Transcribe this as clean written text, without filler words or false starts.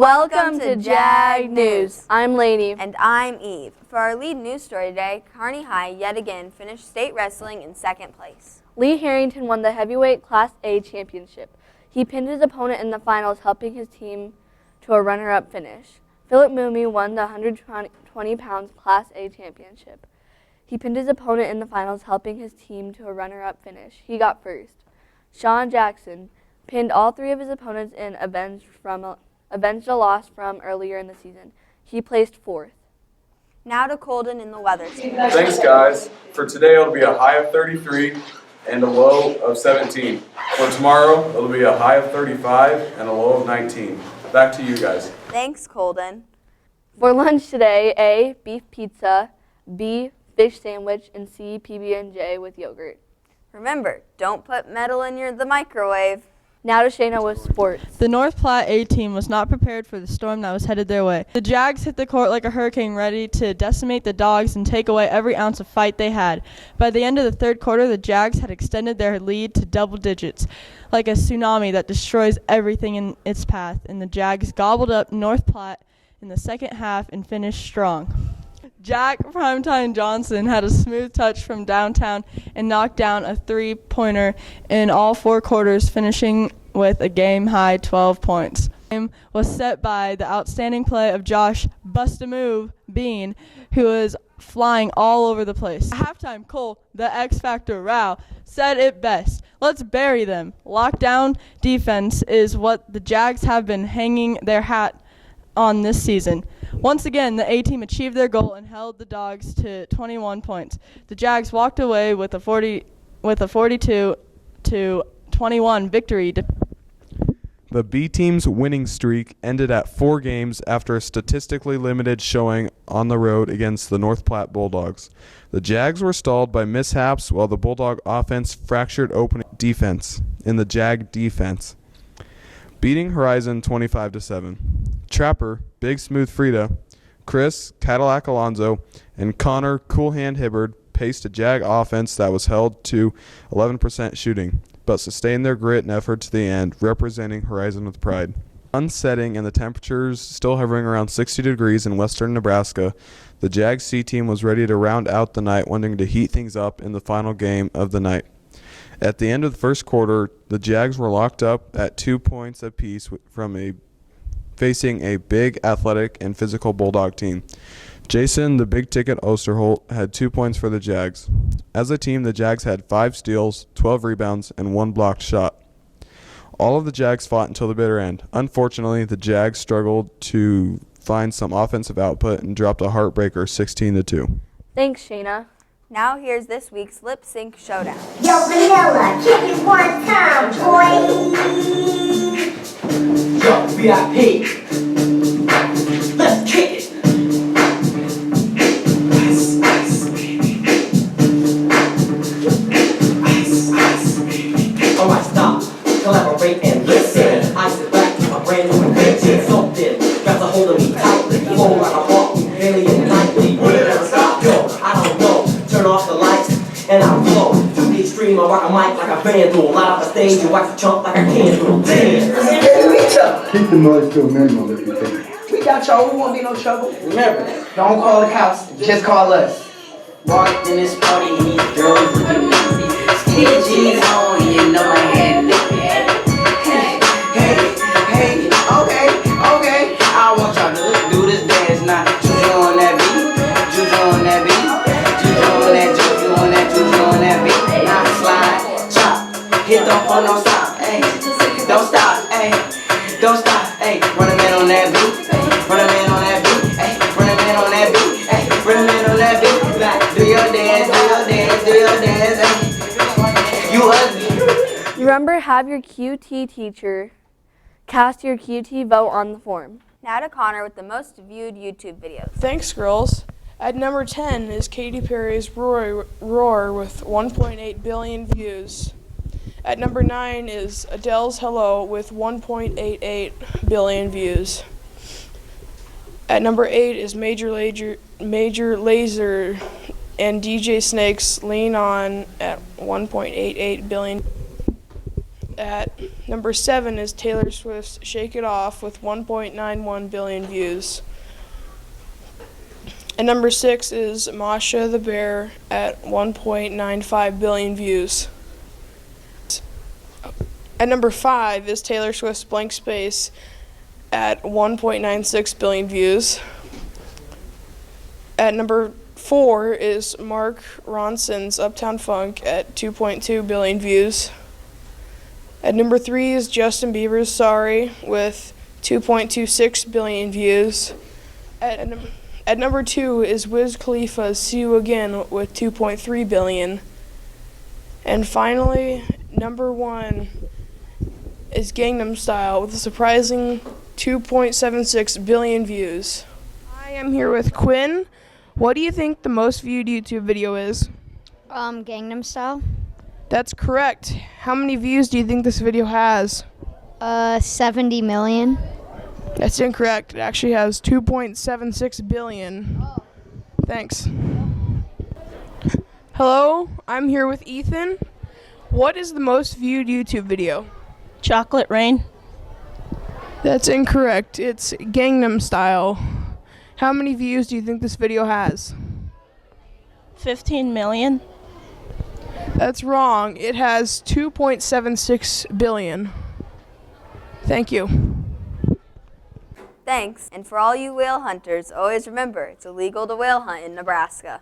Welcome to JAG News. I'm Lainey. And I'm Eve. For our lead news story today, Kearney High yet again finished state wrestling in second place. Lee Harrington won the heavyweight Class A championship. He pinned his opponent in the finals, helping his team to a runner-up finish. Philip Mooney won the 120 pounds Class A championship. He pinned his opponent in the finals, helping his team to a runner-up finish. He got first. Sean Jackson pinned all three of his opponents and avenged a loss from earlier in the season. He placed fourth. Now to Colden in the weather team. Thanks, guys. For today, it'll be a high of 33 and a low of 17. For tomorrow, it'll be a high of 35 and a low of 19. Back to you guys. Thanks, Colden. For lunch today, A, beef pizza, B, fish sandwich, and C, PB&J with yogurt. Remember, don't put metal in the microwave. Now to Shayna with sports. The North Platte A team was not prepared for the storm that was headed their way. The Jags hit the court like a hurricane, ready to decimate the Dogs and take away every ounce of fight they had. By the end of the third quarter, the Jags had extended their lead to double digits, like a tsunami that destroys everything in its path, and the Jags gobbled up North Platte in the second half and finished strong. Jack Primetime Johnson had a smooth touch from downtown and knocked down a three-pointer in all four quarters, finishing with a game-high 12 points. The game was set by the outstanding play of Josh Bust-a-Move Bean, who was flying all over the place. At halftime, Cole, the X Factor Rao, said it best. Let's bury them. Lockdown defense is what the Jags have been hanging their hat on this season. Once again, the A-team achieved their goal and held the Dogs to 21 points. The Jags walked away with a 42-21 victory. The B team's winning streak ended at 4 games after a statistically limited showing on the road against the North Platte Bulldogs. The Jags were stalled by mishaps while the Bulldog offense fractured opening defense in the Jag defense, beating Horizon 25-7. Trapper, Big Smooth Frida, Chris, Cadillac Alonzo, and Connor Cool Hand Hibbard paced a Jag offense that was held to 11% shooting, but sustained their grit and effort to the end, representing Horizon with pride. Sun setting and the temperatures still hovering around 60 degrees in western Nebraska, the Jag C team was ready to round out the night, wanting to heat things up in the final game of the night. At the end of the first quarter, the Jags were locked up at 2 points apiece from facing a big, athletic, and physical Bulldog team. Jason, the big ticket Osterholt, had 2 points for the Jags. As a team, the Jags had 5 steals, 12 rebounds, and 1 blocked shot. All of the Jags fought until the bitter end. Unfortunately, the Jags struggled to find some offensive output and dropped a heartbreaker 16-2. Thanks, Shayna. Now here's this week's Lip Sync Showdown. Yo, Vanilla, kick it one time, boy. Yo, VIP. Let's kick it. Ice, ice, baby. Ice, ice, baby. Alright, stop. Collaborate and listen. I sit back to my brand new invention. Something grabs a hold of me tightly. Flow like a hawk, daily and nightly. Will it ever stop? Yo, I don't know. Turn off the lights and I'll flow. To the extreme, I rock a mic like a vandal. Light up the stage and wax a chump like a candle. Damn. Keep the noise to a minimum if you can. We got y'all, we won't be no trouble. Remember, don't call the cops, just call us. Walked in this party and these girls looking easy. Skinny jeans on, you know I had it. Hey, okay. I want y'all to do this dance now. Juju on that beat, juju on that beat, juju on that, juju on that, juju on that beat. Now slide, chop, hit the phone, don't stop, hey, don't stop, hey. Don't stop, ayy, run a man on that beat, ayy, run a man on that beat, ayy, run a man on that beat, ayy, run a man on that beat, like, do your dance, ayy, you ugly. Remember, have your QT teacher cast your QT vote on the form. Now to Connor with the most viewed YouTube videos. Thanks, girls. At number 10 is Katy Perry's Roar with 1.8 billion views. At number 9 is Adele's Hello with 1.88 billion views. At number 8 is Major Lazer and DJ Snake's Lean On at 1.88 billion. At number 7 is Taylor Swift's Shake It Off with 1.91 billion views. At number 6 is Masha the Bear at 1.95 billion views. At number 5 is Taylor Swift's Blank Space at 1.96 billion views. At number 4 is Mark Ronson's Uptown Funk at 2.2 billion views. At number 3 is Justin Bieber's Sorry with 2.26 billion views. At number 2 is Wiz Khalifa's See You Again with 2.3 billion. And finally, number 1 is Gangnam Style with a surprising 2.76 billion views. I am here with Quinn. What do you think the most viewed YouTube video is? Gangnam Style. That's correct. How many views do you think this video has? 70 million. That's incorrect. It actually has 2.76 billion. Thanks. Hello, I'm here with Ethan. What is the most viewed YouTube video? Chocolate Rain. That's incorrect. It's Gangnam Style. How many views do you think this video has? 15 million. That's wrong. It has 2.76 billion. Thank you. Thanks. And for all you whale hunters, always remember it's illegal to whale hunt in Nebraska.